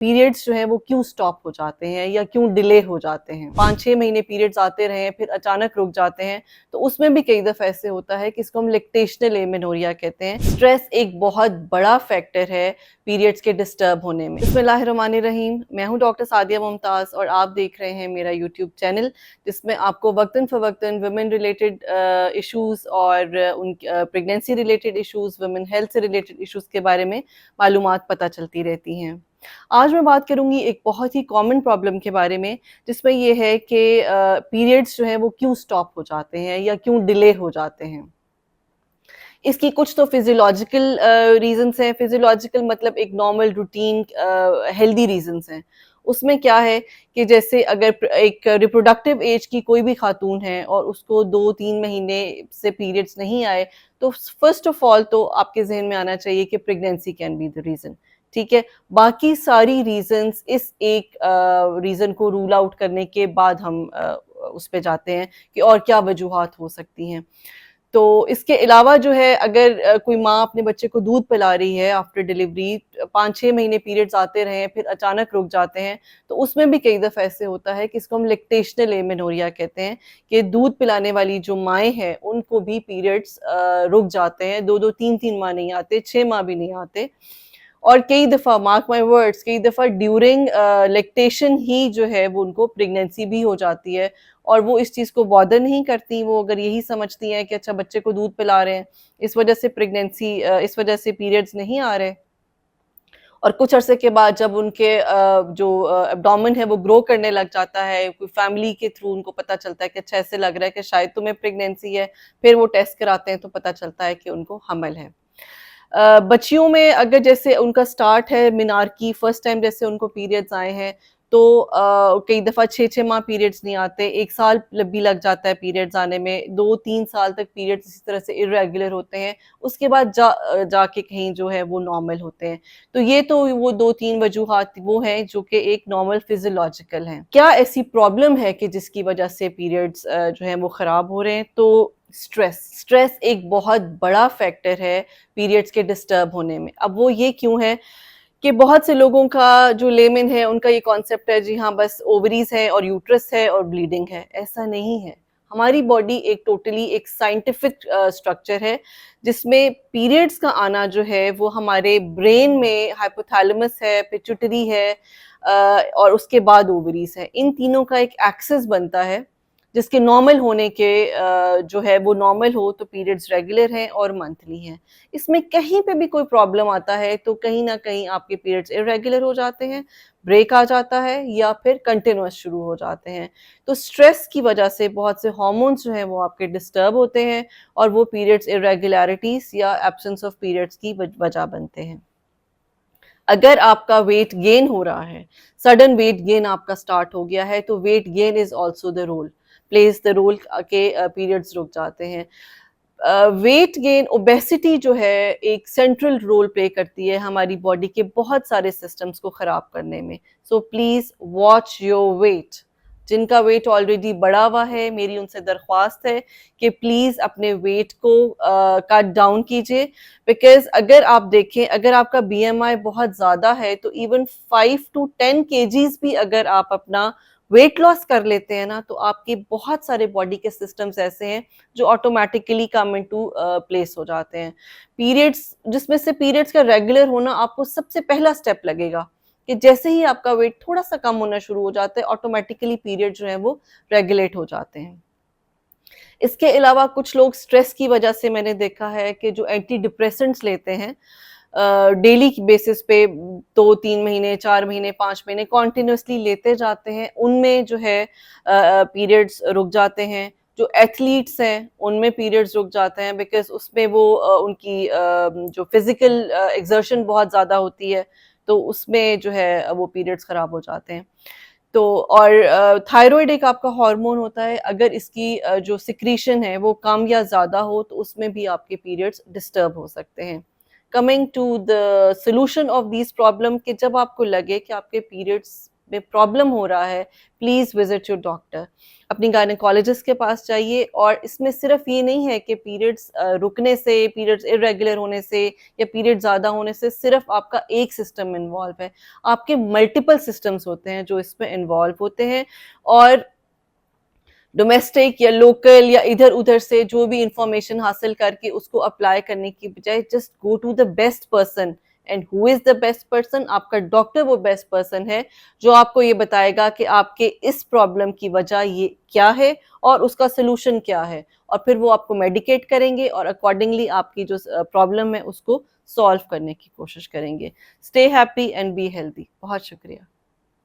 Periods جو ہیں وہ کیوں سٹاپ ہو جاتے ہیں یا کیوں ڈیلے ہو جاتے ہیں. 5-6 مہینے پیریڈز آتے رہے پھر اچانک رک جاتے ہیں تو اس میں بھی کئی دفعہ ایسے ہوتا ہے کہ اس کو ہم لیکٹیشنل ایمینوریا کہتے ہیں. سٹریس ایک بہت بڑا فیکٹر ہے پیریڈز کے ڈسٹرب ہونے میں. بسم اللہ الرحمن الرحیم. میں ہوں ڈاکٹر سعدیہ ممتاز اور آپ دیکھ رہے ہیں میرا یوٹیوب چینل جس میں آپ کو وقتاً فوقتاً ویمن ریلیٹڈ ایشوز اور ان pregnancy related issues, women health سے ریلیٹڈ ایشوز کے بارے میں معلومات پتہ چلتی رہتی ہیں. آج میں بات کروں گی ایک بہت ہی کامن پرابلم کے بارے میں جس میں یہ ہے کہ پیریڈز جو ہیں وہ کیوں سٹاپ ہو جاتے ہیں یا کیوں ڈیلے ہو جاتے ہیں. اس کی کچھ تو فزیولوجیکل ریزنس ہیں. فزیولوجیکل مطلب ایک نارمل روٹین ہیلدی ریزنس ہیں. اس میں کیا ہے کہ جیسے اگر ایک ریپروڈکٹیو ایج کی کوئی بھی خاتون ہے اور اس کو 2-3 مہینے سے پیریڈز نہیں آئے تو فرسٹ آف آل تو آپ کے ذہن میں آنا چاہیے کہ pregnancy can be the reason. ٹھیک ہے، باقی ساری ریزنز اس ایک ریزن کو رول آؤٹ کرنے کے بعد ہم اس پہ جاتے ہیں کہ اور کیا وجوہات ہو سکتی ہیں. تو اس کے علاوہ جو ہے اگر کوئی ماں اپنے بچے کو دودھ پلا رہی ہے آفٹر ڈیلیوری، 5-6 مہینے پیریڈز آتے رہے پھر اچانک رک جاتے ہیں تو اس میں بھی کئی دفعہ ایسے ہوتا ہے کہ اس کو ہم لیکٹیشنل ایمینوریا کہتے ہیں کہ دودھ پلانے والی جو مائیں ہیں ان کو بھی پیریڈز رک جاتے ہیں. 2-3 ماہ نہیں آتے، 6 ماہ بھی نہیں آتے. اور کئی دفعہ مارک مائی ورڈز کئی دفعہ ڈیورنگ لیکٹیشن ہی جو ہے وہ ان کو پریگنینسی بھی ہو جاتی ہے اور وہ اس چیز کو بادر نہیں کرتی. وہ اگر یہی سمجھتی ہیں کہ اچھا بچے کو دودھ پلا رہے ہیں اس وجہ سے پریگنینسی، اس وجہ سے پیریڈز نہیں آ رہے. اور کچھ عرصے کے بعد جب ان کے جو ایبڈومن ہے وہ گرو کرنے لگ جاتا ہے، کوئی فیملی کے تھرو ان کو پتہ چلتا ہے کہ اچھا ایسے لگ رہا ہے کہ شاید تمہیں پریگنینسی ہے، پھر وہ ٹیسٹ کراتے ہیں تو پتہ چلتا ہے کہ ان کو حمل ہے. بچیوں میں اگر جیسے ان کا سٹارٹ ہے مینارکی، فرسٹ ٹائم جیسے ان کو پیریڈز آئے ہیں تو کئی دفعہ 6 ماہ پیریڈز نہیں آتے، 1 سال بھی لگ جاتا ہے پیریڈز آنے میں، 2-3 سال تک پیریڈز اسی طرح سے irregular ہوتے ہیں. اس کے بعد جا کے کہیں جو ہے وہ نارمل ہوتے ہیں. تو یہ تو وہ 2-3 وجوہات وہ ہیں جو کہ ایک نارمل فزیولوجیکل ہیں. کیا ایسی پرابلم ہے کہ جس کی وجہ سے پیریڈز جو ہیں وہ خراب ہو رہے ہیں؟ تو سٹریس ایک بہت بڑا فیکٹر ہے پیریڈز کے ڈسٹرب ہونے میں. اب وہ یہ کیوں ہے کہ بہت سے لوگوں کا جو لیمن ہے ان کا یہ کانسیپٹ ہے جی ہاں بس اووریز ہے اور یوٹرس ہے اور بلیڈنگ ہے. ایسا نہیں ہے. ہماری باڈی ایک ٹوٹلی ایک سائنٹیفک اسٹرکچر ہے جس میں پیریڈز کا آنا جو ہے وہ ہمارے برین میں ہائپوتھیلمس ہے، پیچوٹری ہے اور اس کے بعد اووریز ہے. ان تینوں کا ایک ایکسس بنتا ہے جس کے نارمل ہونے کے جو ہے وہ نارمل ہو تو پیریڈز ریگولر ہیں اور منتھلی ہیں. اس میں کہیں پہ بھی کوئی پرابلم آتا ہے تو کہیں نہ کہیں آپ کے پیریڈز irregular ہو جاتے ہیں، بریک آ جاتا ہے یا پھر کنٹینوس شروع ہو جاتے ہیں. تو سٹریس کی وجہ سے بہت سے ہارمونز جو ہیں وہ آپ کے ڈسٹرب ہوتے ہیں اور وہ پیریڈز irregularities یا ایبسنس آف پیریڈز کی وجہ بنتے ہیں. اگر آپ کا ویٹ گین ہو رہا ہے، سڈن ویٹ گین آپ کا سٹارٹ ہو گیا ہے تو weight gain is also the role, plays the role کہ پیریڈز رک جاتے ہیں. ویٹ گین، اوبیسٹی جو ہے ایک سینٹرل رول پلے کرتی ہے ہماری باڈی کے بہت سارے سسٹمز کو خراب کرنے میں. So please watch your weight. جن کا ویٹ آلریڈی بڑا ہوا ہے میری ان سے درخواست ہے کہ پلیز اپنے ویٹ کو کٹ ڈاؤن کیجیے. بیکاز اگر آپ دیکھیں اگر آپ کا بی ایم آئی بہت زیادہ ہے تو ایون 5-10 kgs بھی اگر آپ اپنا ویٹ لاس کر لیتے ہیں نا تو آپ کے بہت سارے باڈی کے سسٹمز ایسے ہیں جو آٹومیٹیکلی کم انٹو پلیس ہو جاتے ہیں. پیریڈز، جس میں سے پیریڈز کا ریگولر ہونا آپ کو سب سے پہلا سٹیپ لگے گا کہ جیسے ہی آپ کا ویٹ تھوڑا سا کم ہونا شروع ہو جاتا ہے آٹومیٹیکلی پیریڈ جو ہیں وہ ریگولیٹ ہو جاتے ہیں. اس کے علاوہ کچھ لوگ سٹریس کی وجہ سے میں نے دیکھا ہے کہ جو اینٹی ڈپریسنٹس لیتے ہیں ڈیلی بیسس پہ 2-3 مہینے 4 مہینے 5 مہینے کنٹینیوسلی لیتے جاتے ہیں، ان میں جو ہے پیریڈز رک جاتے ہیں. جو ایتھلیٹس ہیں ان میں پیریڈز رک جاتے ہیں بیکاز اس میں وہ ان کی جو فزیکل ایگزرشن بہت زیادہ ہوتی ہے تو اس میں جو ہے وہ پیریڈز خراب ہو جاتے ہیں. تو اور تھائرائڈ ایک آپ کا ہارمون ہوتا ہے، اگر اس کی جو سیکریشن ہے وہ کم یا زیادہ ہو تو اس میں بھی آپ کے پیریڈز ڈسٹرب ہو سکتے ہیں. Coming to the solution of these problem کہ جب آپ کو لگے کہ آپ کے پیریڈز میں پرابلم ہو رہا ہے پلیز وزٹ یور ڈاکٹر. اپنی گائنیکالوجسٹ کے پاس جائیے. اور اس میں صرف یہ نہیں ہے کہ پیریڈس رکنے سے, پیریڈس ارریگولر ہونے سے یا پیریڈ زیادہ ہونے سے صرف آپ کا ایک سسٹم انوالو ہے. آپ کے ملٹیپل سسٹمز ہوتے ہیں جو اس میں انوالو ہوتے ہیں. اور ڈومیسٹک یا لوکل یا ادھر ادھر سے جو بھی انفارمیشن حاصل کر کے اس کو اپلائی کرنے کی بجائے just go to the best person. And who is the best person? آپ کا ڈاکٹر وہ بیسٹ پرسن ہے جو آپ کو یہ بتائے گا کہ آپ کے اس پرابلم کی وجہ یہ کیا ہے اور اس کا سلوشن کیا ہے, اور پھر وہ آپ کو میڈیکیٹ کریں گے اور اکارڈنگلی آپ کی جو پرابلم ہے اس کو سالو کرنے کی کوشش کریں گے. Stay happy and be healthy. بہت شکریہ.